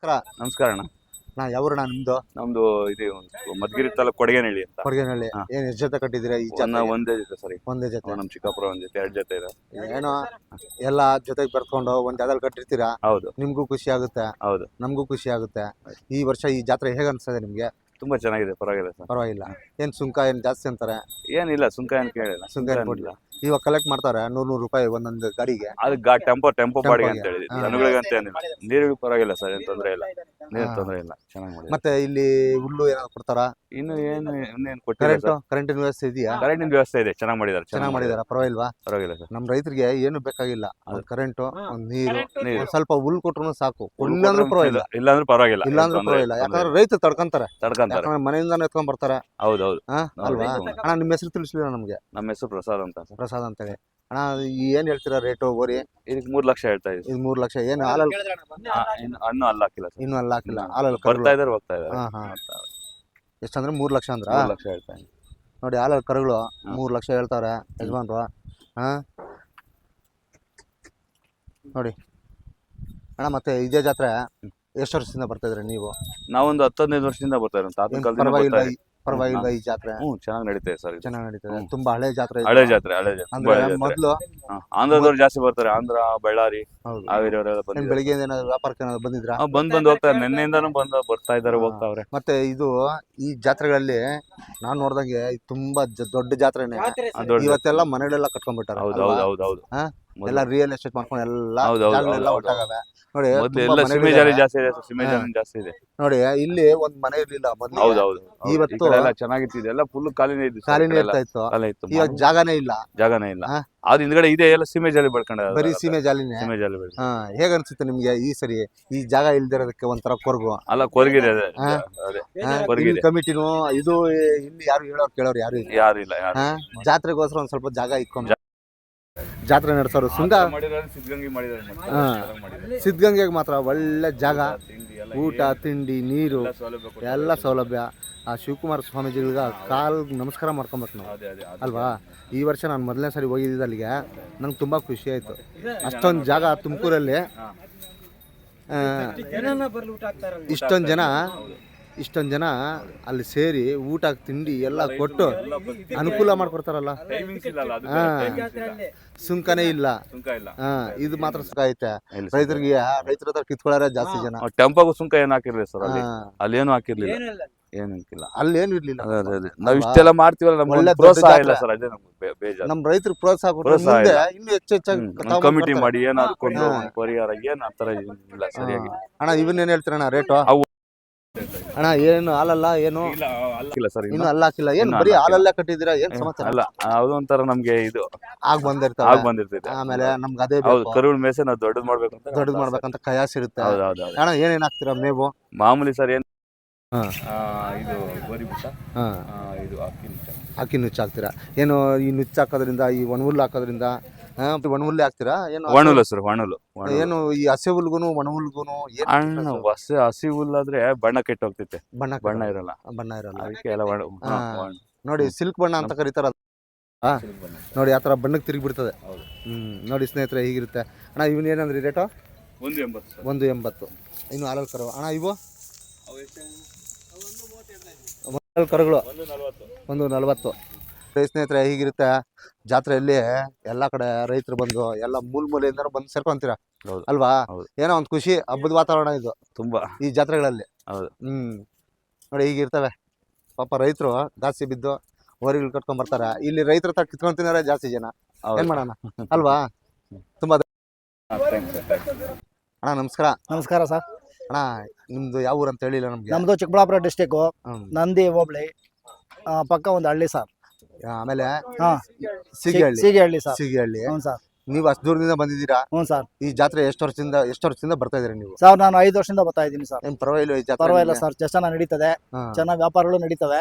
ನಮಸ್ಕಾರ ಅಣ್ಣ. ಯಾವೂರಣ್ಣ ನಿಮ್ದು? ನಮ್ದು ಇದು ಮಧುಗಿರಿ ತಾಲೂಕು ಕೊಡಗೇನಹಳ್ಳಿ ಅಂತ. ಕೊಡಗೇನಹಳ್ಳಿ. ಏನ್ ಎಷ್ಟು ಜೊತೆ ಕಟ್ಟಿದ್ದೀರಾ ಈ ಜಾತ್ರೆಗೆ? ಒಂದೇ ಜೊತೆ ಸರಿ. ಒಂದೇ ಜೊತೆ. ನಮ್ ಚಿಕ್ಕಪ್ಪರ ಒಂದ್ ಜೊತೆ 2 ಜೊತೆ ಇದೆ. ಏನೋ ಎಲ್ಲ ಜೊತೆಗೆ ಬರ್ಕೊಂಡು ಒಂದ್ ಜಾಗದಲ್ಲಿ ಕಟ್ಟಿರ್ತೀರಾ. ಹೌದು. ನಿಮ್ಗೂ ಖುಷಿ ಆಗುತ್ತೆ, ಹೌದು, ನಮಗೂ ಖುಷಿ ಆಗುತ್ತೆ. ಈ ವರ್ಷ ಈ ಜಾತ್ರೆ ಹೇಗೆ ಅನ್ಸ್ತದೆ ನಿಮ್ಗೆ? ತುಂಬಾ ಚೆನ್ನಾಗಿದೆ, ಪರವಾಗಿಲ್ಲ ಸರ್. ಪರವಾಗಿಲ್ಲ. ಏನ್ ಸುಂಕ ಏನ್ ಜಾಸ್ತಿ ಅಂತಾರೆ? ಏನಿಲ್ಲ, ಸುಂಕ ಏನ್ ಕೇಳಿಲ್ಲ. ಸುಂಕ ಏನ್ ಕೊಡ್ಲಿಲ್ಲ. ಇವಾಗ ಕಲೆಕ್ಟ್ ಮಾಡ್ತಾರೆ 100 ರೂಪಾಯಿ ಒಂದೊಂದು ಗಾಡಿಗೆ. ಅದು ಟೆಂಪೋ ಬಾಡಿಗೆ ಅಂತ ಹೇಳಿ ಜನಗಳಿಗೆ ಅಂತ ಏನಿಲ್ಲ. ನೀರಿಗೂ ಪರವಾಗಿಲ್ಲ ಸರ್, ಏನ್ ತೊಂದ್ರೆ ಇಲ್ಲ. ನೀರ್ ತೊಂದ್ರೆ ಇಲ್ಲ, ಚೆನ್ನಾಗಿ ಮಾಡಿ. ಮತ್ತೆ ಇಲ್ಲಿ ಹುಲ್ಲು ಏನಾದ್ರು ಕೊಡ್ತಾರಾ? ಇನ್ನೇನು ಕೊಟ್ಟಿಲ್ಲ. ಕರೆಂಟಿನ ವ್ಯವಸ್ಥೆ ಇದೆಯಾ? ಕರೆಂಟಿನ ವ್ಯವಸ್ಥೆ ಇದೆ, ಚೆನ್ನಾಗಿ ಮಾಡಿದ್ದಾರೆ. ಚೆನ್ನಾಗಿ ಮಾಡಿದಾರ, ಪರವಾಗಿಲ್ವಾ? ಪರವಾಗಿಲ್ಲ ಸರ್. ನಮ್ ರೈತರಿಗೆ ಏನು ಬೇಕಾಗಿಲ್ಲ, ಒಂದ್ ಕರೆಂಟ್, ಒಂದ್ ನೀರು, ಸ್ವಲ್ಪ ಹುಲ್ ಕೊಟ್ರು ಸಾಕು. ಇಲ್ಲಾಂದ್ರೂ ಪರವಾಗಿಲ್ಲ. ಇಲ್ಲಾಂದ್ರೂ ಪರವಾಗಿಲ್ಲ. ಇಲ್ಲಾಂದ್ರೂ ಪರವಾಗಿಲ್ಲ. ಯಾಕಂದ್ರೆ ರೈತರು ತಡ್ಕೊಂತಾರೆ, ಮನೆಯಿಂದಾನೆ ಎತ್ಕೊಂಡ್ ಬರ್ತಾರೆ. ಹೌದೌದು ಅಲ್ವಾ? ಅಣ್ಣ ನಿಮ್ಮ ಹೆಸರು ತಿಳಿಸ್ಲಿಲ್ಲ ನಮ್ಗೆ. ನಮ್ಮ ಹೆಸರು ಪ್ರಸಾದ್ ಅಂತ. ಪ್ರಸಾದ್ ಅಂತೇಳಿ. ಅಣ್ಣ ಏನ್ ಹೇಳ್ತೀರಾ ರೇಟು ಓರಿ? ಇದಕ್ಕೆ 3 ಲಕ್ಷ ಹೇಳ್ತಾ ಇದ್ದೀವಿ. ಇದು 3 ಲಕ್ಷ. ಏನು ಹಾಲಲ್ಲಿ ಹಣ್ಣು ಅಲ್ಲ ಹಾಕಿಲ್ಲ ಸರ್. ಇನ್ನೂ ಅಲ್ಲ ಹಾಕಿಲ್ಲ, ಹಾಲಲ್ಲಿ ಬರ್ತಾ ಇದಾರೆ, ಹೋಗ್ತಾ ಇದಾರೆ. ಎಷ್ಟಂದ್ರೆ 3 ಲಕ್ಷ ಅಂದ್ರ? 3 ಲಕ್ಷ ಹೇಳ್ತಾ ಇದ್ದೀನಿ ನೋಡಿ. ಹಾಲಲ್ಲಿ ಕರುಗಳು 3 ಲಕ್ಷ ಹೇಳ್ತಾವ್ರೆ ಯಜಮಾನ್ರು. ನೋಡಿ ಅಣ್ಣ, ಮತ್ತೆ ಇದೇ ಜಾತ್ರೆ ಎಷ್ಟು ವರ್ಷದಿಂದ ಬರ್ತಾ ಇದ್ರಿ ನೀವು? ನಾವೊಂದು 10-15 ವರ್ಷದಿಂದ ಬರ್ತಾ ಇರೋದು. ಪರವಾಗಿಲ್ಲ ಈ ಜಾತ್ರೆ? ಚೆನ್ನಾಗಿ ನಡೀತದೆ ಸರ್. ಚೆನ್ನಾಗಿ ನಡೀತದೆ. ತುಂಬಾ ಹಳೆ ಜಾತ್ರೆ. ಹಳೆ ಜಾತ್ರೆ. ಮೊದ್ಲು ಆಂಧ್ರದವ್ರು ಜಾಸ್ತಿ ಬರ್ತಾರೆ. ಆಂಧ್ರ, ಬಳ್ಳಾರಿ, ಹಾವೇರಿ ಅವರೆಲ್ಲ ಬಂದು ಬೆಳಿಗ್ಗೆ ಏನಾದ್ರು ವ್ಯಾಪಾರಕ್ಕೆ ಏನಾದ್ರು ಬಂದಿದ್ರಾ? ಬಂದು ಹೋಗ್ತಾರೆ. ನಿನ್ನೆಯಿಂದಾನು ಬರ್ತಾ ಇದಾರೆ, ಹೋಗ್ತಾವ್ರೆ. ಮತ್ತೆ ಇದು ಈ ಜಾತ್ರೆಗಳಲ್ಲಿ ನಾನ್ ನೋಡ್ದಂಗೆ ತುಂಬಾ ದೊಡ್ಡ ಜಾತ್ರೆನೆ. ಇವತ್ತೆಲ್ಲ ಮನೆಗಳೆಲ್ಲ ಕಟ್ಕೊಂಡ್ಬಿಟ್ಟಾರೆ. ಹೌದು. ಎಲ್ಲ ರಿಯಲ್ ಎಸ್ಟೇಟ್ ಮಾಡ್ಕೊಂಡು ಎಲ್ಲ ಒಟ್ಟಾಗವೆ ನೋಡಿ. ಜಾಸ್ತಿ ಇದೆ ನೋಡಿ. ಇಲ್ಲಿ ಒಂದ್ ಮನೆ ಇರ್ಲಿಲ್ಲ ಮೊದ್ಲು. ಹೌದೌದು. ಇವತ್ತು ಚೆನ್ನಾಗಿತ್ತು. ಎಲ್ಲ ಫುಲ್ ಖಾಲಿನೇ ಇರ್ತಾ ಇತ್ತು. ಇವಾಗ ಜಾಗನೇ ಇಲ್ಲ. ಅದು ಹಿಂದ್ಗಡೆ ಇದೆ, ಎಲ್ಲ ಸೀಮೆ ಜಾಲಿ ಬೆಳ್ಕೊಂಡ. ಬರೀ ಸೀಮೆ ಜಾಲಿನೇ. ಹೇಗ ಅನ್ಸುತ್ತೆ ನಿಮ್ಗೆ ಈ ಸರಿ ಈ ಜಾಗ ಇಲ್ದಿರೋದಕ್ಕೆ? ಒಂಥರ ಕೊರ್ಗು ಅಲ್ಲ, ಕೊರಗಿದೆ. ಕಮಿಟಿನು ಇದು ಇಲ್ಲಿ ಯಾರು ಕೇಳೋರು ಯಾರು ಇಲ್ಲ. ಜಾತ್ರೆಗೋಸ್ಕರ ಒಂದ್ ಸ್ವಲ್ಪ ಜಾಗ ಇಟ್ಕೊಂಡು ಜಾತ್ರೆ ನಡೆಸೋರು. ಸಿದ್ಧಗಂಗೆಗೆ ಮಾತ್ರ ಒಳ್ಳೆ ಜಾಗ, ಊಟ ತಿಂಡಿ ನೀರು ಎಲ್ಲ ಸೌಲಭ್ಯ. ಆ ಶಿವಕುಮಾರ ಸ್ವಾಮೀಜಿಗಳಿಗೆ ನಮಸ್ಕಾರ ಮಾಡ್ಕೊಬೇಕು ನಾವು, ಅಲ್ವಾ? ಈ ವರ್ಷ ನಾನು ಮೊದಲನೇ ಸರಿ ಹೋಗಿದ್ದೆ ಅಲ್ಲಿಗೆ. ನಂಗೆ ತುಂಬ ಖುಷಿ ಆಯಿತು. ಅಷ್ಟೊಂದು ಜಾಗ ತುಮಕೂರಲ್ಲಿ, ಇಷ್ಟೊಂದು ಜನ ಅಲ್ಲಿ ಸೇರಿ ಊಟ ತಿಂಡಿ ಎಲ್ಲ ಕೊಟ್ಟು ಅನುಕೂಲ ಮಾಡ್ಕೊಡ್ತಾರಲ್ಲ. ಸುಂಕನೇ ಇಲ್ಲ. ಇದು ಮಾತ್ರ ಸುಖ ಐತೆ ರೈತರಿಗೆ. ರೈತರ ಹತ್ರ ಕಿತ್ಕೊಳ್ಳಾರ ಜಾಸ್ತಿ ಜನ. ಟೆಂಪೋಗೂ ಸುಂಕ ಏನು ಹಾಕಿರ್ಲಿ ಸರ್, ಅಲ್ಲಿ ಏನು ಹಾಕಿರ್ಲಿಲ್ಲ, ಏನಿಲ್ಲ. ಅಲ್ಲಿ ಏನು ಇರ್ಲಿಲ್ಲ. ನಾವ್ ಇಷ್ಟೆಲ್ಲ ಮಾಡ್ತೀವಲ್ಲ, ನಮ್ಗೆ ಪ್ರೋತ್ಸಾಹ ಇಲ್ಲ ಸರ್. ಅದೇ ನಮ್ಗೆ ಬೇಜಾರು. ನಮ್ ರೈತರು ಪ್ರೋತ್ಸಾಹ ಕೊಟ್ಟರೆ ಇನ್ನೂ ಹೆಚ್ಚಾಗಿ ಕಮಿಟಿ ಮಾಡಿ ಏನಾದ್ರು ಪರಿಹಾರ ಏನ್ ಆತರ ಇಲ್ಲ ಸರಿಯಾಗಿ. ಅಣ್ಣ ಇವನ್ನೇನ್ ಹೇಳ್ತೀರಣ್ಣ ರೇಟು? ಅಣ್ಣ ಏನು ಹಾಲಲ್ಲ, ಏನು ಇನ್ನು ಅಲ್ಲ ಹಾಕಿಲ್ಲ, ಏನ್ ಬರೀ ಹಾಲಲ್ಲೇ ಕಟ್ಟಿದ್ದೀರಾ? ಏನ್ ಸಮಾಚಾರ? ಅಲ್ಲ, ಅದೊಂಥರ ನಮ್ಗೆ ಇದು ಬಂದಿರ್ತದೆ. ಆಮೇಲೆ ನಮ್ಗೆ ಅದೇ ಕರುಳ್ ಮೇಸೆ ನಾವು ದೊಡ್ಡದ್ ಮಾಡ್ಬೇಕಂತ ಕಯಾಸ್ ಇರುತ್ತೆ. ಅಣ್ಣ ಏನೇನ್ ಹಾಕ್ತೀರಾ ಮೇವು? ಮಾಮೂಲಿ ಸರ್. ಏನ್ ಇದು ಗೋಧಿ ಬುಟ್ಟ, ಇದು ಅಕ್ಕಿ ನುಚ್ಚು ಹಾಕ್ತೀರಾ? ಏನು ಈ ನುಚ್ಚು ಹಾಕೋದ್ರಿಂದ, ಈ ಒಣಹುಲ್ಲು ಹಾಕೋದ್ರಿಂದ? ಒಣಹುಲ್ಲೆ ಹಾಕ್ತೀರಾ? ಏನು ಒಣಹುಲ್ಲು ಸರ್? ಒಣಹುಲ್ಲು ಏನು ಈ ಹಸಿ ಹುಲ್ಗುನು ಒಣಹುಲ್ಗುನು? ಹಸಿ ಹುಲ್ಲಾದ್ರೆ ಬಣ್ಣ ಕೆಟ್ಟ ಹೋಗ್ತೈತೆ, ಬಣ್ಣ ಇರಲ್ಲ. ಅದಕ್ಕೆ ಎಲ್ಲ ನೋಡಿ ಸಿಲ್ಕ್ ಬಣ್ಣ ಅಂತ ಕರೀತಾರ. ನೋಡಿ ಆತರ ಬಣ್ಣಕ್ಕೆ ತಿರುಗಿ ಬಿಡ್ತದೆ. ನೋಡಿ ಸ್ನೇಹಿತರೆ, ಹೀಗಿರುತ್ತೆ. ಅಣ್ಣ ಇವನ್ ಏನಂದ್ರಿ ರೇಟು? 180. ಇನ್ನು ಹಾಲಲ್ ಕರು ಅಣ್ಣ ಇವು ಕರುಗಳು 140. ಸ್ನೇಹಿತರೆ, ಹೀಗಿರುತ್ತೆ ಜಾತ್ರೆಯಲ್ಲಿ. ಎಲ್ಲ ಕಡೆ ರೈತರು ಬಂದು ಎಲ್ಲ ಮೂಲೆಯಿಂದ ಬಂದು ಸೇರ್ಕೊಂತೀರ, ಅಲ್ವಾ? ಏನೋ ಒಂದು ಖುಷಿ, ಹಬ್ಬದ ವಾತಾವರಣ ಇದು ತುಂಬಾ ಈ ಜಾತ್ರೆಗಳಲ್ಲಿ. ನೋಡಿ ಹೀಗಿರ್ತವೆ. ಪಾಪ ರೈತರು ಜಾಸ್ತಿ ಬಿದ್ದು ಓರಿಗಳು ಕಟ್ಕೊಂಡ್ ಬರ್ತಾರೆ. ಇಲ್ಲಿ ರೈತರ ಹತ್ರ ಕಿತ್ಕೊಂಡ್ ತಿನ್ನೋರೆ ಜಾಸ್ತಿ ಜನ. ಏನ್ ಮಾಡೋಣ, ಅಲ್ವಾ? ತುಂಬಾ ಅಣ್ಣ ನಮಸ್ಕಾರ. ನಮಸ್ಕಾರ ಸರ್. ಅಣ್ಣ ನಿಮ್ದು ಯಾವ ಊರು ಅಂತ ಹೇಳಿಲ್ಲ ನಮ್ಗೆ? ನಮ್ದು ಚಿಕ್ಕಬಳ್ಳಾಪುರ ಡಿಸ್ಟಿಕ್, ನಂದಿ ಹೋಬಳಿ ಪಕ್ಕ ಒಂದು ಹಳ್ಳಿ ಸರ್. ಆಮೇಲೆ ಸೀಗೆಹಳ್ಳಿ ಸರ್. ಸೀಗೆಹಳ್ಳಿ. ಹ್ಞೂ ಸರ್. ನೀವು ಅಷ್ಟು ದೂರದಿಂದ ಬಂದಿದ್ದೀರಾ? ಹ್ಞೂ ಸರ್. ಈ ಜಾತ್ರೆ ಎಷ್ಟು ವರ್ಷದಿಂದ ಬರ್ತಾ ಇದೀರಿ ನೀವು? ಸರ್ ನಾನು 5 ವರ್ಷದಿಂದ ಬರ್ತಾ ಇದ್ದೀನಿ ಸರ್. ಏನ್ ಪರವಾಗಿಲ್ಲ ಈ ಜಾತ್ರೆ? ಪರವಾಗಿಲ್ಲ ಸರ್, ಚೆನ್ನಾಗಿ ನಡೀತದೆ. ಚೆನ್ನಾಗಿ ವ್ಯಾಪಾರಗಳು ನಡೀತವೆ,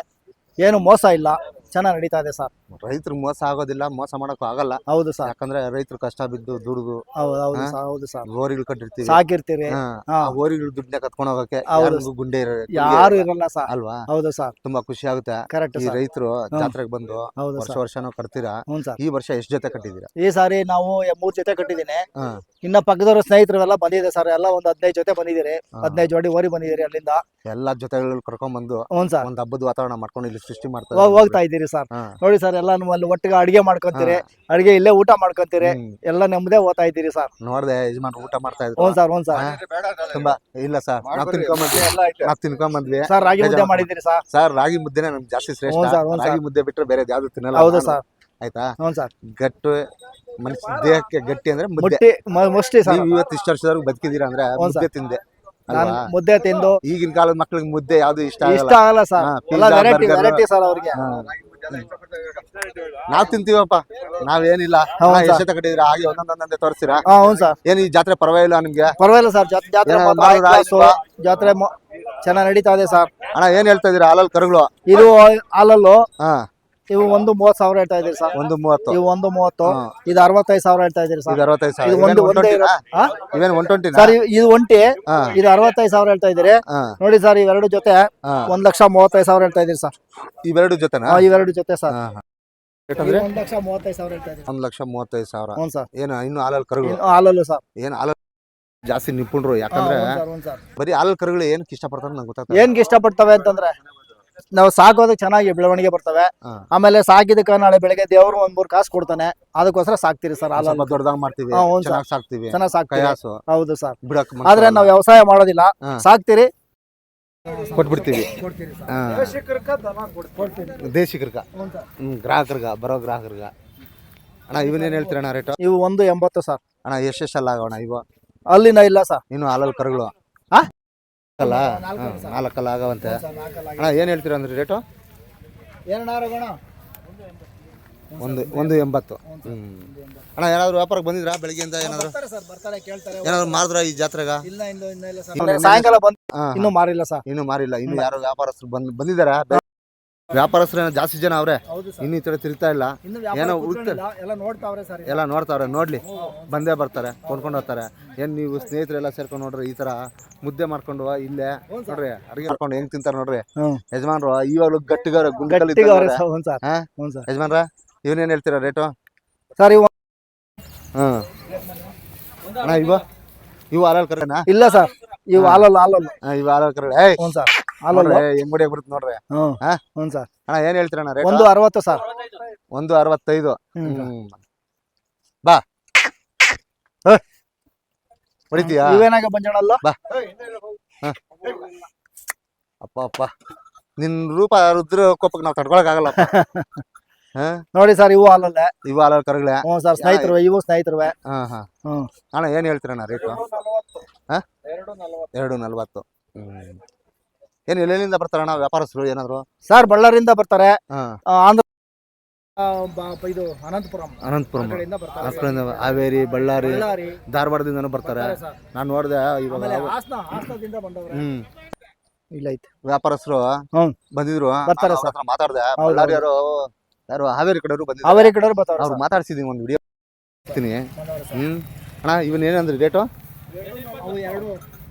ಏನು ಮೋಸ ಇಲ್ಲ. ಚೆನ್ನಾಗಿ ನಡೀತಾ ಇದೆ ಸರ್. ರೈತರು ಮೋಸ ಆಗೋದಿಲ್ಲ, ಮೋಸ ಮಾಡಕ್ಕೂ ಆಗಲ್ಲ. ಹೌದು ಸರ್. ಯಾಕಂದ್ರೆ ರೈತರು ಕಷ್ಟ ಬಿದ್ದು ದುಡಿದು ಹೌದು ಹಾ? ಸರ್. ಹೌದು ಸರ್. ಓರಿಗಳು ಕಟ್ಟಿರ್ತೀವಿ. ಸಾಕಿರ್ತೀರಿ. ಹಾ. ಹಾ. ಆ ಓರಿಗಳು ದುಡ್ಡನ್ನ ಕತ್ಕೊಂಡು ಹೋಗಕ್ಕೆ ಹೌದು. ಯಾರಿಗೂ ಗುಂಡೆ ಯಾರು ಇರಲ್ಲ ಸರ್. ಅಲ್ವಾ? ಹೌದು ಸರ್. ತುಂಬಾ ಖುಷಿ ಆಗುತ್ತೆ. ಕರೆಕ್ಟ್ ಈ ಸರ್. ರೈತರು ಜಾತ್ರೆಗೆ ಬಂದು ಹೌದು ವರ್ಷ ಸರ್. ವರ್ಷನೂ ಕಟ್ತೀರಾ. ಹ್ಞೂ ಸರ್. ಈ ವರ್ಷ ಎಷ್ಟು ಜೊತೆ ಕಟ್ಟಿದ್ದೀರಾ? ಈ ಸಾರಿ ನಾವು 3 ಜೊತೆ ಕಟ್ಟಿದ್ದೀನಿ. ಹಾ. ಇನ್ನ ಪಕ್ಕದವ್ರ ಸ್ನೇಹಿತರು ಎಲ್ಲ ಬಂದಿದೆ ಸರ್. ಎಲ್ಲ ಒಂದು 15 ಜೊತೆ ಬಂದಿದ್ದೀರಿ. 15 ಜೋಡಿ ಓರಿ ಬಂದಿದ್ದೀರಿ ಅಲ್ಲಿಂದ. ಎಲ್ಲಾ ಜೊತೆಗಳು ಕರ್ಕೊಂಡ್ ಬಂದು ಹ್ಞೂ ಸರ್. ಒಂದ್ ಹಬ್ಬದ ವಾತಾವರಣ ಮಾಡ್ಕೊಂಡು ಇಲ್ಲಿ ಸೃಷ್ಟಿ ಮಾಡ್ತಾರೆ. ಹೋಗ್ತಾ ಇದ್ದೀರಿ ಸರ್. ಹಾ. ನೋಡಿ ಸರ್, ಎಲ್ಲ ಅಲ್ಲಿ ಒಟ್ಟಿಗೆ ಅಡಿಗೆ ಮಾಡ್ಕೊಂತೀರಿ, ಅಡಿಗೆ ಇಲ್ಲೇ ಊಟ ಮಾಡ್ಕೊಂತೀರಿ, ಹ್ಮ್. ಎಲ್ಲ ನೆಮ್ಮದೇ ಓದ್ತಾ ಇದ್ದೀರಿ ಸರ್. ನೋಡ್ದೆ ಯಜಮಾನ್ ಊಟ ಮಾಡ್ತಾ ಹ್ಞೂ ಇದ್ರು. ಸರ್. ಹ್ಞೂ ಸರ್. ತುಂಬಾ ಇಲ್ಲ ಸರ್, ನಾವ್ ತಿನ್ಕೊಂಬಂದ್ವಿ. ಸರ್ ರಾಗಿ ಮುದ್ದೆ ಮಾಡಿದ್ದೀರಿ ಸರ್. ಸರ್ ರಾಗಿ ಮುದ್ದೆನೆ ನಮ್ಗೆ ಜಾಸ್ತಿ ಶ್ರೇಷ್ಠ. ಹ್ಞೂ ಸರ್. ಹ್ಞೂ ರಾಗಿ ಸರ್. ಮುದ್ದೆ ಬಿಟ್ರೆ ಬೇರೆ ಯಾವ್ದು ತಿನ್ನಲ್ಲ. ಹೌದು ನಾನು. ಸರ್. ಆಯ್ತಾ? ಹ್ಞೂ ಸರ್. ಗಟ್ಟು ಮನುಷ್ಯ ದೇಹಕ್ಕೆ ಗಟ್ಟಿ ಅಂದ್ರೆ ಮುದ್ದೆ. ಮುಷ್ಟಿ ಸರ್. ನೀವು ಇವತ್ತು ಇಷ್ಟು ವರ್ಷದವರೆಗೂ ಬದುಕಿದೀರಾ ಅಂದ್ರೆ ಹ್ಞೂ ಸರ್. ಮುದ್ದೆ ತಿಂದೆ ನಾನು ಅಲ್ವಾ? ಮುದ್ದೆ ತಿಂದು ಈಗಿನ ಕಾಲದ ಮಕ್ಳಿಗೆ ಮುದ್ದೆ ಯಾವ್ದು ಇಷ್ಟ ಇಷ್ಟ ಆಗಲ್ಲ. ಆಗಲ್ಲ ಸರ್. ಹಾ, ಎಲ್ಲ pizza, variety burger. Variety sir ಅವ್ರಿಗೆ. ನಾವ್ ತಿಂತೀವಪ್ಪ, ನಾವೇನಿಲ್ಲ. ಹೌದು ಎಷ್ಟು ಸರ್. ಜೊತೆ ಕಟ್ಟಿದೀರಾ ಹಾಗೆ ಒಂದೊಂದೊಂದೇ ತೋರಿಸ್ತೀರಾ? ಹಾ, ಹ್ಞೂ ಸರ್. ಏನ್ ಈ ಜಾತ್ರೆ ಪರವಾಗಿಲ್ಲ ನಿಮ್ಗೆ? ಪರವಾಗಿಲ್ಲ ಸರ್. ಜಾತ್ರೆ ಏನೋ ಮಾತ್ರ ಮಾಡಿದ್ರ high class. ಆಯ್ತಪ್ಪ. ಜಾತ್ರೆ ಚೆನ್ನಾಗಿ ನಡೀತಾ ಇದೆ ಸರ್. ಅಣ್ಣ ಏನ್ ಹೇಳ್ತಾ ಇದೀರಾ? ಹಾಲಲ್ಲಿ ಕರುಗಳು ಇದು ಹಾಲಲ್ಲು ಹಾ ಇವು 1,30,000 ಹೇಳ್ತಾ ಇದೀರಿ ಸರ್. 130. ಇವು 1,30. ಹಾ. ಇದು 65,000 ಹೇಳ್ತಾ ಇದೀರಿ ಸರ್. ಇದು 65,000. ಇದು ಒಂದು ಒಂದೇ ಇರೋ- ಹಾ? ಇವೇನ್ 120 ಸರ್ ಇದು ಒಂಟಿ. ಹಾ. ಇದು 65,000 ಹೇಳ್ತಾ ಇದೀರಿ. ಹಾ. ನೋಡಿ ಸರ್, ಇವೆರಡು ಜೊತೆ ಹಾ. 1,35,000 ಹೇಳ್ತಾ ಇದೀರಿ ಸರ್. ಇವೆರಡು ಜೊತೆನಾ? ಇವೆರಡು ಜೊತೆ ಸರ್. ಹಾ, ಹಾ. ಯಾಕಂದ್ರೆ 1,35,000 ಹೇಳ್ತಾ ಇದೀರಿ. 1,35,000. ಹ್ಞೂ ಸರ್. ಏನು ಇನ್ನು ಹಾಲಲ್ಲಿ ಕರುಗಳು ಹಾಲಲ್ಲು ಸರ್. ಏನ್ ಹಾಲಲ್ಲಿ ಜಾಸ್ತಿ ನಿಪುಣರು. ಯಾಕಂದ್ರೆ ಹ್ಞೂ ಸರ್. ಬರೀ ಹಾಲಲ್ಲಿ ಕರುಗಳು ಏನಕ್ಕೆ ಇಷ್ಟಪಡ್ತಾರೆ ನಂಗೆ ಗೊತ್ತಾಗ್ತದೆ. ಏನ್ಗೆ ಇಷ್ಟಪಡ್ತವೆ ಅಂತಂದ್ರೆ ನಾವು ಸಾಕೋದಕ್ಕೆ ಚೆನ್ನಾಗಿ ಬೆಳವಣಿಗೆ ಬರ್ತವೆ. ಹಾ. ಆಮೇಲೆ ಸಾಕಿದಕ್ಕೆ ನಾಳೆ ಬೆಳಗ್ಗೆ ದೇವ್ರು 1-3 ಕಾಸು ಕೊಡ್ತಾನೆ, ಅದಕ್ಕೋಸ್ಕರ ಸಾಕ್ತಿರಿ ಸರ್. ಸ್ವಲ್ಪ ಹಾಲಲ್ಲಿ ದೊಡ್ಡದಾಗಿ ಮಾಡ್ತೀವಿ, ಹಾ, ಹೌದು ಚೆನ್ನಾಗಿ ಸಾಕ್ತಿವಿ, ಚೆನ್ನಾಗಿ ಸಾಕ್ತಿರಿ. ಕಯಾಸು ಹೌದು ಸರ್. ಬಿಡಕ್ ಆದ್ರೆ ನಾವು ವ್ಯವಸಾಯ ಮಾಡೋದಿಲ್ಲ, ಹಾ. ಸಾಕ್ತಿರಿ, ಕೊಟ್ಬಿಡ್ತೀವಿ. ಹಾ. ಕೊಡ್ತೀರಿ. ದೇಶಿಕರ್ಗ ಗ್ರಾಹಕರ್ಗ ಬರೋ ಗ್ರಾಹಕರ್ಗ. ಅಣ್ಣ ಇವನ್ನೇನ್ ಹೇಳ್ತೀರಣ್ಣ ರೇಟು? ಇವು 1,80 ಸರ್. ಅಣ್ಣ ಎಷ್ಟೆಷ್ಟಲ್ಲ ಆಗೋಣ ಇವು? ಅಲ್ಲಿನ ಇಲ್ಲ ಸರ್. ಇನ್ನು ಹಾಲಲ್ಲಿ ಕರುಗಳು ಹಾ? ಅಲ್ಲ 4 ಆಗವಂತೆ. ಅಣ್ಣ ಏನ್ ಹೇಳ್ತೀರ ಅಂದ್ರೆ ರೇಟು? 1,80. ಅಣ್ಣ ಏನಾದ್ರು ವ್ಯಾಪಾರಕ್ಕೆ ಬಂದಿದ್ರಾ ಬೆಳಗ್ಗೆಯಿಂದ? ಏನಾದ್ರು ಏನಾದ್ರು ಮಾಡಿದ್ರ ಈ ಜಾತ್ರೆಗ? ಸಾಯಂಕಾಲ ಬಂದು ಹಾ, ಇನ್ನೂ ಮಾರಿಲ್ಲ ಸರ್. ಇನ್ನು ಮಾರಿಲ್ಲ. ಇನ್ನು ಯಾರು ವ್ಯಾಪಾರಸ್ಥರು ಬಂದಿದಾರ? ವ್ಯಾಪಾರಸ್ಥರು ಏನೋ ಜಾಸ್ತಿ ಜನ ಅವ್ರೆ. ಇನ್ನು ಈ ತರ ತಿರುಗ್ತಾ ಇಲ್ಲ. ಏನೋ ಹುಡುಕ್ತಾರೆ, ಎಲ್ಲ ನೋಡ್ತಾವ್ರೆ ಸರ್. ಎಲ್ಲ ನೋಡ್ತಾವ್ರೆ. ನೋಡ್ಲಿ, ಬಂದೇ ಬರ್ತಾರೆ, ಕೊಂಡ್ಕೊಂಡು ಹೋಗ್ತಾರೆ. ಏನ್ ನೀವು ಸ್ನೇಹಿತರೆಲ್ಲ ಸೇರ್ಕೊಂಡು ನೋಡ್ರಿ, ಈ ತರ ಮುದ್ದೆ ಮಾಡ್ಕೊಂಡು ಇಲ್ಲೇ ನೋಡ್ರಿ ಅಡಿಗೆ ಮಾಡ್ಕೊಂಡು ಹೆಂಗ್ ತಿಂತಾರ ನೋಡ್ರಿ ಯಜಮಾನ್ರು. ಇವಾಗಲೂ ಗಟ್ಟಿಗವ್ರೆ, ಗುಂಡಿಗಲ್ ಗಟ್ಟಿಗವ್ರೆ ಸರ್. ಹ್ಞೂ ಸರ್. ಹಾ ಹ್ಞೂ ಸರ್. ಯಜಮಾನ್ರ ಇವನೇನ್ ಹೇಳ್ತೀರಾ ರೇಟು? ಸರ್ ಇವು ಹ್ಮ್ ಅಣ್ಣ ಇವು ಹಾಲಲ್ಲಿ ಕರೆನಾ? ಇಲ್ಲ ಸರ್, ಇವು ಹಾಲಲ್ಲ. ಇವು ಹಾಲಲ್ಲಿ ಕರೆ. ಹ್ಞೂ ಸರ್. ಹಾಲಲ್ಲ. ಹೆಂಗ್ ಹೊಡಿಯಾಕ್ ಬಿಡುತ್ತೆ ನೋಡ್ರಿ. ಹಾ ಹ್ಞೂ ಸರ್. ಅಣ್ಣ ಏನ್ ಹೇಳ್ತೀರಣ್ಣ ರೇಟ್? 1,60 ಸರ್. 1,65. ಬಾ ಹೊಡಿತೀಯಾ? ಇವೇನಾಗ ಬಂಜಣಲ್ಲ. ಬಾ. ಅಪ್ಪ ನಿನ್ ರೂಪ ರುದ್ರ ಕೋಪಕ್ಕೆ ನಾವು ತಡ್ಕೊಳಕ್ ಆಗಲ್ಲ. ನೋಡಿ ಸರ್, ಇವು ಹಾಲಲ್ಲ. ಇವು ಹಾಲಲ್ಲಿ ಕರುಗಳೇ. ಹ್ಞೂ ಸರ್. ಸ್ನೇಹಿತರು, ಇವು ಸ್ನೇಹಿತರು. ಹಾ ಹಾ. ಹ್ಞೂ ಅಣ್ಣ ಏನ್ ಹೇಳ್ತೀರಣ್ಣ ರೇಟು? 2,40. ಏನ್ ಎಲ್ಲಿಂದ ಬರ್ತಾರಣ್ಣ ವ್ಯಾಪಾರಸ್ಥರು ಏನಾದ್ರು? ಸರ್ ಬಳ್ಳಾರಿಯಿಂದ ಬರ್ತಾರೆ. ಹಾ. ಆಂಧ್ರ ಇದು ಅನಂತಪುರಂ ಅನಂತಪುರಂ, ಬರ್ತಾರೆ. ಹಾವೇರಿ, ಬಳ್ಳಾರಿ, ಬಳ್ಳಾರಿ, ಧಾರವಾಡದಿಂದನೂ ಬರ್ತಾರೆ. ಸರ್. ನಾನು ನೋಡಿದೆ ಇವಾಗ. ಆಮೇಲೆ ಹಾಸನದಿಂದ ಬಂದವ್ರೆ. ಇಲ್ಲ ಐತೆ. ವ್ಯಾಪಾರಸ್ಥರು ಹ್ಮ್. ಬಂದಿದ್ರು, ಬರ್ತಾರೆ ಅವ್ರ ಸರ್. ಹತ್ರ ಮಾತಾಡ್ದೆ. ಹೌದು. ಬಳ್ಳಾರಿಯವರು ಯಾರು ಹಾವೇರಿ ಕಡೆಯವರು ಬಂದಿದ್ರು. ಹಾವೇರಿ ಕಡೆಯವ್ರು ಬರ್ತಾರೆ ಅವ್ರು ಸರ್. ಮಾತಾಡ್ಸಿದೀನಿ, ಒಂದು ವಿಡಿಯೋ ಹಾಕ್ತೀನಿ. ಅಣ್ಣ ಇವನ್ ಏನಂದ್ರಿ ರೇಟು? ಅವು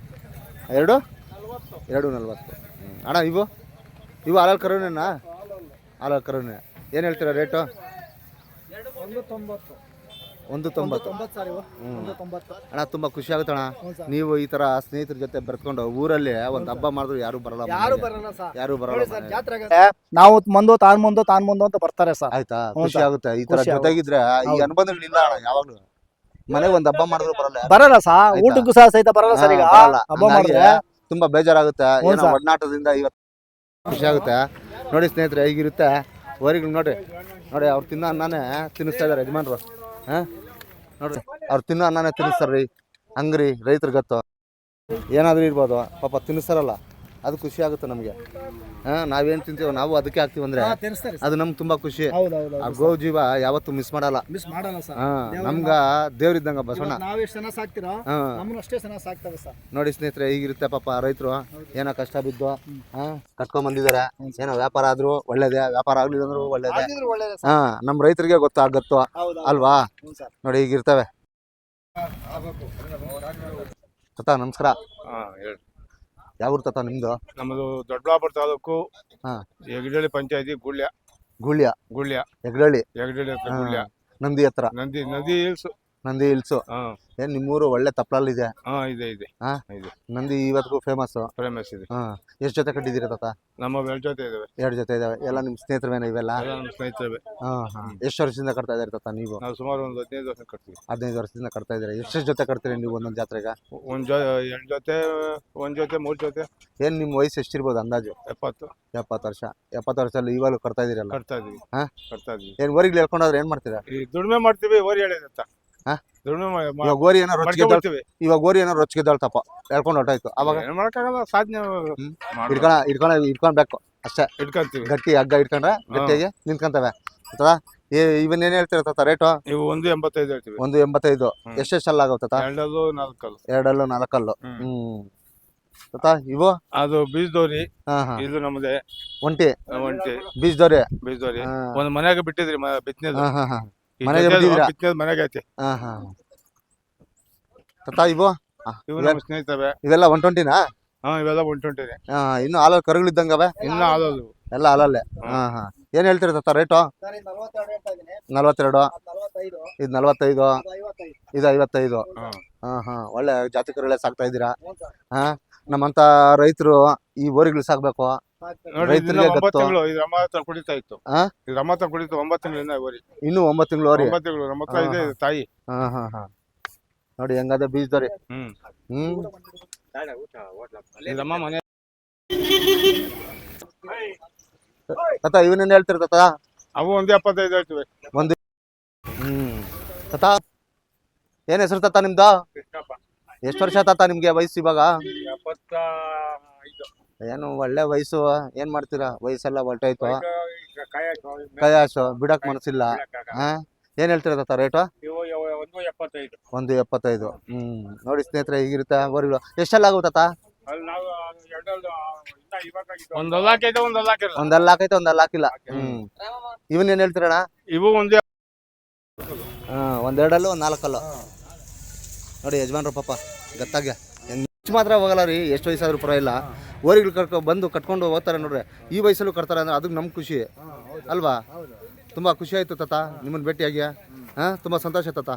2,40. ಅಣ್ಣ ಇವು ಹಾಲಲ್ಲಿ ಕರುನೇನಾ? ಹಾಲಲ್ಲಿ ಕರುನೇ. ಏನು ಹೇಳ್ತೀರಾ ರೇಟು? 1,90. ಅಣ್ಣ ತುಂಬಾ ಖುಷಿ ಆಗುತ್ತಣ್ಣ. ನೀವು ಈ ತರ ಸ್ನೇಹಿತರ ಜೊತೆ ಬೆರ್ತ್ಕೊಂಡು ಊರಲ್ಲಿ ಒಂದು ಹಬ್ಬ ಮಾಡಿದ್ರು ಯಾರು ಬರಲ್ಲ, ಯಾರು ಬರಲ್ಲ. ನಾವು ತಾನ್ ಮುಂದು ಅಂತ ಬರ್ತಾರೆ ಸರ್. ಆಯ್ತಾ? ಖುಷಿ ಆಗುತ್ತೆ ಈ ತರ ಜೊತೆಗಿದ್ರೆ. ಈ ಅನುಬಂಧಗಳಿಲ್ಲ ಅಣ್ಣ. ಯಾವಾಗ್ಲೂ ಮನೆಗೆ ಒಂದು ಹಬ್ಬ ಮಾಡಿದ್ರು ಬರಲ್ಲ ಸಾ. ಊಟಕ್ಕೂ ಸಹ ಸಹಿತ ಬರಲ್ಲ ಸರ್. ಈಗ ಹಬ್ಬ ಮಾಡಿದ್ರೆ ತುಂಬಾ ಬೇಜಾರಾಗುತ್ತೆ. ಏನೋ ಒಡನಾಟದಿಂದ ಇವತ್ತು ಖುಷಿ ಆಗುತ್ತೆ. ನೋಡಿ ಸ್ನೇಹಿತರೆ, ಹೇಗಿರುತ್ತೆ ವರಿಗಳು ನೋಡ್ರಿ. ಅವ್ರು ತಿನ್ನೋ ಅನ್ನನೇ ತಿನ್ನಿಸ್ತಾ ಇದಾರೆ ಯಜಮಾನ್ರು. ನೋಡ್ರಿ, ಅವ್ರು ತಿನ್ನೋ ಅನ್ನನೇ ತಿನ್ನಿಸ್ತಾರ್ರಿ. ಹಂಗ್ರಿ ರೈತರ ಗತ್ತು ಏನಾದ್ರೂ ಇರ್ಬೋದು, ಪಾಪ ತಿನ್ನಿಸ್ತಾರಲ್ಲ. ಅದು ಖುಷಿ ಆಗುತ್ತೆ ನಮಗೆ. ನಾವೇನು ತಿಂತೀವೋ ನಾವು ಅದಕ್ಕೆ ಹಾಕ್ತೀವಿ ಅಂದರೆ ತಿನ್ನಿಸ್ತಾರೆ ಅದು ನಮ್ಗೆ ತುಂಬ ಖುಷಿ. ಹೌದೌದು ಆ ಗೋ ಜೀವ ಯಾವತ್ತೂ ಮಿಸ್ ಮಾಡಲ್ಲ. ಮಿಸ್ ಮಾಡಲ್ಲ ಸರ್. ನಮ್ಗೆ ದೇವ್ರಿದ್ದಂಗೆ ಬಸವಣ್ಣ. ನಾವ್ ಎಷ್ಟು ಚೆನ್ನಾಗಿ ಸಾಕ್ತಿರೋ ನಮ್ಮನ್ನು ಅಷ್ಟೇ ಚೆನ್ನಾಗಿ ಸಾಕ್ತವೆ ಸರ್. ನೋಡಿ ಸ್ನೇಹಿತರೆ, ಹೀಗಿರುತ್ತೆ ಪಾಪ ರೈತರು. ಏನೋ ಕಷ್ಟ ಬಿದ್ದು ಕಟ್ಕೊಂಡ್ ಬಂದಿದ್ದಾರೆ. ಏನೋ ವ್ಯಾಪಾರ ಆದ್ರೂ ಒಳ್ಳೇದೇ, ವ್ಯಾಪಾರ ಆಗ್ಲಿಲ್ಲ ಅಂದ್ರೂ ಒಳ್ಳೇದೇ. ಒಳ್ಳೇದೇ ನಮ್ಮ ರೈತರಿಗೆ ಗೊತ್ತಾಗತ್ತೋ ಅಲ್ವಾ? ನೋಡಿ ಹೀಗಿರ್ತವೆ. ತಾತ ನಮಸ್ಕಾರ. ಯಾವ ಊರು ತಾತ ನಿಮ್ದು? ನಮ್ಮದು ದೊಡ್ಡಬಳ್ಳಾಪುರ ತಾಲೂಕು ಹಾ ಯಗಡಳ್ಳಿ ಪಂಚಾಯತಿ ಗುಳ್ಯ ಗುಳ್ಯ ಗುಳ್ಯ ಹೆಗ್ರಳ್ಳಿ ಯಗಡಳ್ಳಿ ಹತ್ರ ಗುಳ್ಯ ನಂದಿ ಹತ್ರ. ನದಿ ಹಿಲ್ಸ್. ನಂದಿ ಹಿಲ್ಸು. ಏನ್ ನಿಮ್ಮೂರು ಒಳ್ಳೆ ತಪ್ಪಲಲ್ಲಿದೆ. ಇದೆ ಇದೆ ಇದೆ. ನಂದಿ ಇವತ್ತಿಗೂ ಫೇಮಸ್. ಫೇಮಸ್ ಇದೆ. ಎಷ್ಟು ಜೊತೆ ಕಟ್ಟಿದ್ದೀರಾ ತಾತ? ನಮ್ಮ 2 ಜೊತೆ ಇದಾವೆ. 2 ಜೊತೆ ಇದಾವೆ. ಎಲ್ಲ ನಿಮ್ ಸ್ನೇಹಿತರವೇನ ಇವೆಲ್ಲ? ನಮ್ಮ ಸ್ನೇಹಿತರೆ. ಎಷ್ಟು ವರ್ಷದಿಂದ ಕಟ್ತಾ ಇದ್ದೀರಾ ತಾತ ನೀವು? ನಾವು ಸುಮಾರು ಒಂದು 15 ವರ್ಷ ಕಟ್ತೀವಿ. 15 ವರ್ಷದಿಂದ ಕಟ್ತಾ ಇದ್ದೀರಾ. ಎಷ್ಟು ಜೊತೆ ಕಟ್ತೀರಿ ನೀವು ಒಂದೊಂದು ಜಾತ್ರೆಗೆ? 2 ಜೊತೆ, 1 ಜೊತೆ, 3 ಜೊತೆ. ಏನ್ ನಿಮ್ ವಯಸ್ಸು ಎಷ್ಟಿರ್ಬೋದು ಅಂದಾಜು? 70 ವರ್ಷ. 70 ವರ್ಷದಲ್ಲಿ ಇವಾಗಲೂ ಕಟ್ತಾ ಇದೀರಲ್ಲ? ಕಟ್ತಾ ಇದೀವಿ. ಕಟ್ತಾ ಇದೀವಿ. ಏನ್ ಊರಿಗೆ ಹೇಳ್ಕೊಂಡಾದ್ರೆ ಏನ್ ಮಾಡ್ತೀರಾ? ಈ ದುಡಿಮೆ ಮಾಡ್ತೀವಿ. ಓರಿ ಹೇಳಿದತ್ತ ದುಡಿಮೆ ಇವಾಗ ಗೋರಿ ಏನೋ ರೊಚ್ಚಿಗೆ ಮಾಡ್ತೀವಿ. ಇವಾಗ ಗೋರಿ ಏನೋ ರೊಚ್ಚಿಗೆ ದಳ್ತಪ್ಪ ಹೇಳ್ಕೊಂಡು ಹೊಟ್ಟಾಯ್ತು. ಅವಾಗ ಏನು ಮಾಡಕ್ಕಾಗಲ್ಲ, ಸಾಧನೆ ಇಟ್ಕೊಳ್ಬೇಕು ಅಷ್ಟೇ. ಇಟ್ಕೊಂತೀವಿ. ಗಟ್ಟಿ ಹಗ್ಗ ಇಟ್ಕೊಂಡ್ರೆ ಗಟ್ಟಿಯಾಗಿ ನಿಂತ್ಕೊಂತವೆ. ಅಥವಾ ಇವನ್ ಏನ್ ಹೇಳ್ತೀರ ತಾತ ರೇಟು? ನೀವು 1.85 ಹೇಳ್ತೀವಿ. 1.85. ಎಷ್ಟೆಷ್ಟಲ್ಲ ಆಗುತ್ತೆ ತಾತ? 2 4 2 4. ತಾತ ಇವು ಅದು ಬೀಜದೋರಿ. ಇದು ನಮ್ಮದೇ ಒಂಟಿ ಒಂಟಿ ಬೀಜದವ್ರೆ. ಬೀಜದೋರಿ. ಒಂದು ಮನೆಯಾಗ ಬಿಟ್ಟಿದ್ರಿ ಬಿತ್ತನೆದು. ಮನೆಗೆ ಬಿಟ್ಟಿದ್ದೀರಾ? ಬಿತ್ತನೆದು ಮನೆಗೆ ಐತಿ. ತಾತ ಇವು ಇವು ನಮ್ಮ ಸ್ನೇಹಿತರೆ. ಇವೆಲ್ಲ 120ನಾ? ಇವೆಲ್ಲ 120. ಇನ್ನು ಹಾಲಲ್ಲಿ ಕರುಗಳಿದ್ದಂಗವೆ. ಇನ್ನು ಹಾಲದು ಎಲ್ಲ ಹಾಲಲ್ಲೇ. ಏನ್ ಹೇಳ್ತೀರ ತಾತ ರೇಟು? 42. ಇದು 45. ಇದು 55. ಒಳ್ಳೆ ಜಾತಿ ಕರುಗಳೇ ಸಾಕ್ತಾ ಇದ್ದೀರಾ. ನಮ್ಮಂತ ರೈತರು ಈ ಓರಿಗಳು ಸಾಕ್ಬೇಕು. ರೈತರಿಗೆ ಗೊತ್ತು. ಇದು ನಮ್ಮ ಹತ್ರ ಕುಡಿತಾ ಇತ್ತು. ಇದು ನಮ್ಮ ಹತ್ರ ಕುಡಿತು 9 ತಿಂಗಳಿಂದ ಓರಿ. ಇನ್ನು 9 ತಿಂಗಳು ಓರಿ. 9 ತಿಂಗಳು ನಮ್ಮ ಹತ್ರ ಇದೆ ತಾಯಿ. ನೋಡಿ ಹೆಂಗದ ಬೀಜದವ್ರಿ. ನಮ್ಮ ಮನೆ ತಾತ ಇವನೇನ್ ಹೇಳ್ತೀರ ತಾತ? ಅವು 1.75 ಹೇಳ್ತೀವಿ. ತಾತ ಏನ್ ಹೆಸರು ತಾತ ನಿಮ್ದು? ಎಷ್ಟು ವರ್ಷ ತಾತ ನಿಮ್ಗೆ ವಯಸ್ಸು ಇವಾಗ? 75. ಏನು ಒಳ್ಳೆ ವಯಸ್ಸು. ಏನ್ ಮಾಡ್ತೀರಾ? ವಯಸ್ಸೆಲ್ಲ ಹೊಲ್ಟಾಯ್ತು. ಕೈಯಾಸು ಬಿಡಕ್ ಮನಸ್ಸಿಲ್ಲ. ಏನ್ ಹೇಳ್ತೀರ ತಾತ ರೇಟು? 1.75. ನೋಡಿ ಸ್ನೇಹಿತರೆ, ಹೀಗಿರುತ್ತೆ ಓರಿಗಳು. ಎಷ್ಟೆಲ್ಲ ಆಗುತ್ತೆ ತಾತ? ಒಂದು ಹಾಕೈತೆ, ಒಂದು ಹಾಕಿಲ್ಲ. ಒಂದೆಲ್ಲ ಹಾಕೈತೆ, ಒಂದೆಲ್ಲ ಹಾಕಿಲ್ಲ. ಇವನ್ ಏನ್ ಹೇಳ್ತೀರಣ್ಣ? ಇವು ಒಂದೇ. 1 2 1 4. ನೋಡಿ ಯಜಮಾನ್ರು ಪಾಪ ಗತ್ತಾಗೆ ಹೆಚ್ಚು ಮಾತ್ರ ಹೋಗಲ್ಲ ರೀ. ಎಷ್ಟು ವಯಸ್ಸಾದ್ರೂ ಪರವಾಗಿಲ್ಲ. ಓರಿಗಳು ಕಟ್ಕೊಂಡು ಹೋಗ್ತಾರೆ ನೋಡ್ರಿ. ಈ ವಯಸ್ಸಲ್ಲೂ ಕಟ್ತಾರೆ ಅಂದ್ರೆ ಅದಕ್ಕೆ ನಮ್ಗೆ ಖುಷಿ ಅಲ್ವಾ? ತುಂಬ ಖುಷಿ ಆಯಿತು ತಾತ ನಿಮ್ಮನ್ನು ಭೇಟಿಯಾಗಿ. ತುಂಬ ಸಂತೋಷ ತಾತ.